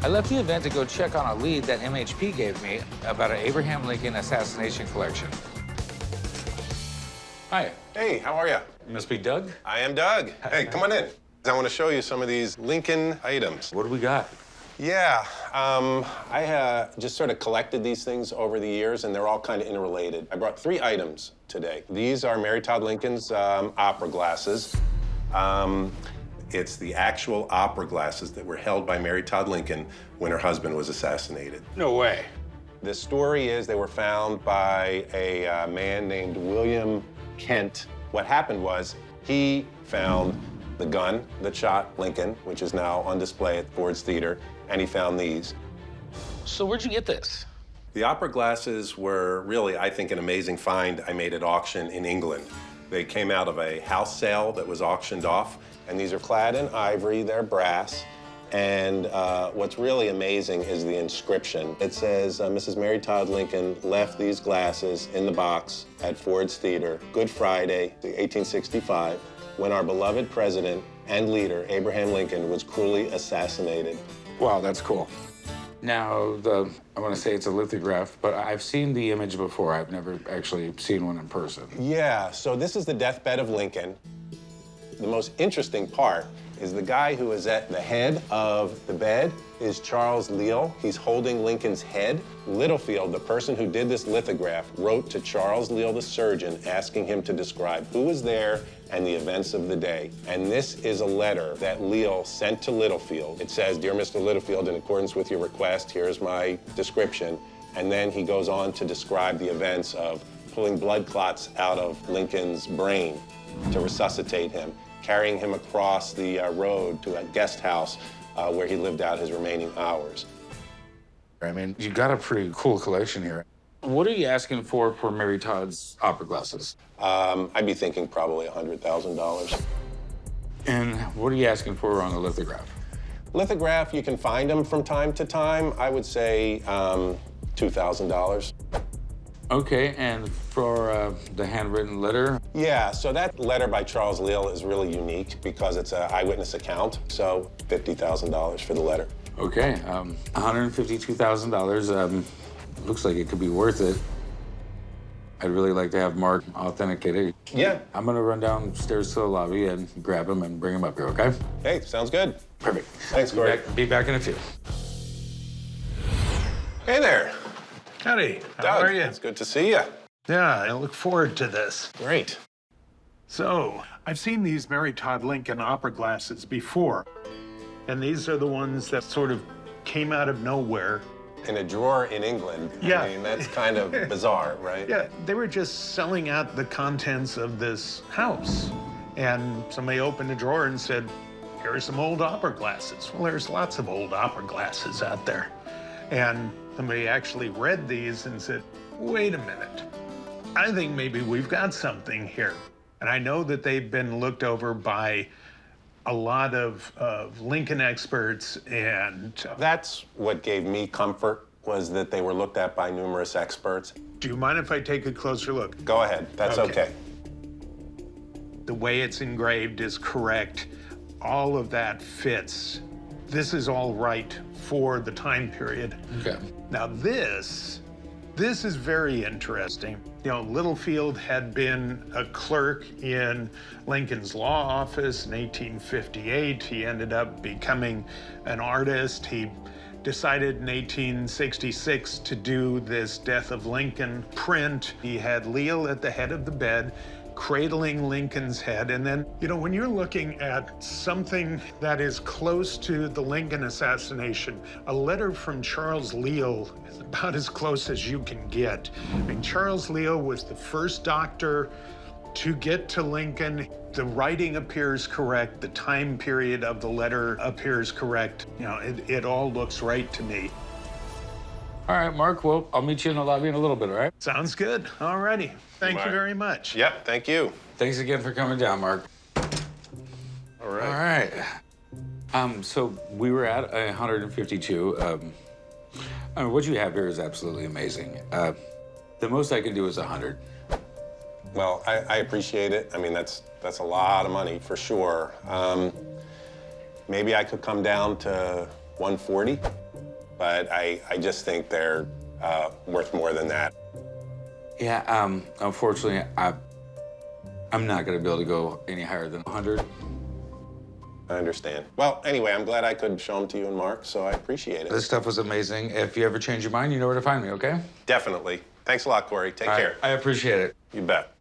I left the event to go check on a lead that MHP gave me about an Abraham Lincoln assassination collection. Hi. Hey, how are you? You must be Doug? I am Doug. Hey, come on in. I want to show you some of these Lincoln items. What do we got? Yeah, I just sort of collected these things over the years, and they're all kind of interrelated. I brought 3 items today. These are Mary Todd Lincoln's opera glasses. It's the actual opera glasses that were held by Mary Todd Lincoln when her husband was assassinated. No way. The story is they were found by a man named William Kent. What happened was he found the gun that shot Lincoln, which is now on display at Ford's Theater, and he found these. So where'd you get this? The opera glasses were really, I think, an amazing find I made at auction in England. They came out of a house sale that was auctioned off, and these are clad in ivory, they're brass, and what's really amazing is the inscription. It says, Mrs. Mary Todd Lincoln left these glasses in the box at Ford's Theater, Good Friday, 1865, when our beloved president and leader, Abraham Lincoln, was cruelly assassinated. Wow, that's cool. Now, I want to say it's a lithograph, but I've seen the image before. I've never actually seen one in person. Yeah, so this is the deathbed of Lincoln. The most interesting part is the guy who is at the head of the bed is Charles Leal. He's holding Lincoln's head. Littlefield, the person who did this lithograph, wrote to Charles Leal, the surgeon, asking him to describe who was there and the events of the day. And this is a letter that Leal sent to Littlefield. It says, "Dear Mr. Littlefield, in accordance with your request, here's my description." And then he goes on to describe the events of pulling blood clots out of Lincoln's brain to resuscitate him, carrying him across the road to a guest house where he lived out his remaining hours. I mean, you got a pretty cool collection here. What are you asking for Mary Todd's opera glasses? I'd be thinking probably $100,000. And what are you asking for on the lithograph? Lithograph, you can find them from time to time. I would say $2,000. Okay, and for the handwritten letter? Yeah, so that letter by Charles Leal is really unique because it's an eyewitness account, so $50,000 for the letter. Okay, $152,000. Looks like it could be worth it. I'd really like to have Mark authenticate it. Yeah. I'm gonna run downstairs to the lobby and grab him and bring him up here, okay? Hey, sounds good. Perfect. Thanks, Corey. Be back in a few. Hey there. Howdy, how Doug, are you? it's good to see you. Yeah, I look forward to this. Great. So, I've seen these Mary Todd Lincoln opera glasses before, and these are the ones that sort of came out of nowhere. In a drawer in England. Yeah. I mean, that's kind of bizarre, right? Yeah, they were just selling out the contents of this house, and somebody opened a drawer and said, "Here are some old opera glasses." Well, there's lots of old opera glasses out there. And somebody actually read these and said, "Wait a minute. I think maybe we've got something here." And I know that they've been looked over by a lot of Lincoln experts, and That's what gave me comfort, was that they were looked at by numerous experts. do you mind if I take a closer look? Go ahead, that's okay. The way it's engraved is correct. All of that fits. This is all right for the time period. Okay. Now this is very interesting. You know, Littlefield had been a clerk in Lincoln's law office in 1858. He ended up becoming an artist. He decided in 1866 to do this Death of Lincoln print. He had Leal at the head of the bed, cradling Lincoln's head. And then, you know, when you're looking at something that is close to the Lincoln assassination, a letter from Charles Leal is about as close as you can get. I mean, Charles Leal was the first doctor to get to Lincoln. The writing appears correct. The time period of the letter appears correct. You know, it all looks right to me. All right, Mark, well, I'll meet you in the lobby in a little bit, all right? Sounds good. All righty. Thank you very much. Yep, thank you. Thanks again for coming down, Mark. All right. All right. So we were at 152. I mean, what you have here is absolutely amazing. The most I can do is 100. Well, I appreciate it. I mean, that's a lot of money for sure. Maybe I could come down to 140. but I just think they're worth more than that. Yeah, unfortunately, I'm not gonna be able to go any higher than 100. I understand. Well, anyway, I'm glad I could show them to you and Mark, so I appreciate it. This stuff was amazing. If you ever change your mind, you know where to find me, okay? Definitely. Thanks a lot, Corey. Take care. I appreciate it. You bet.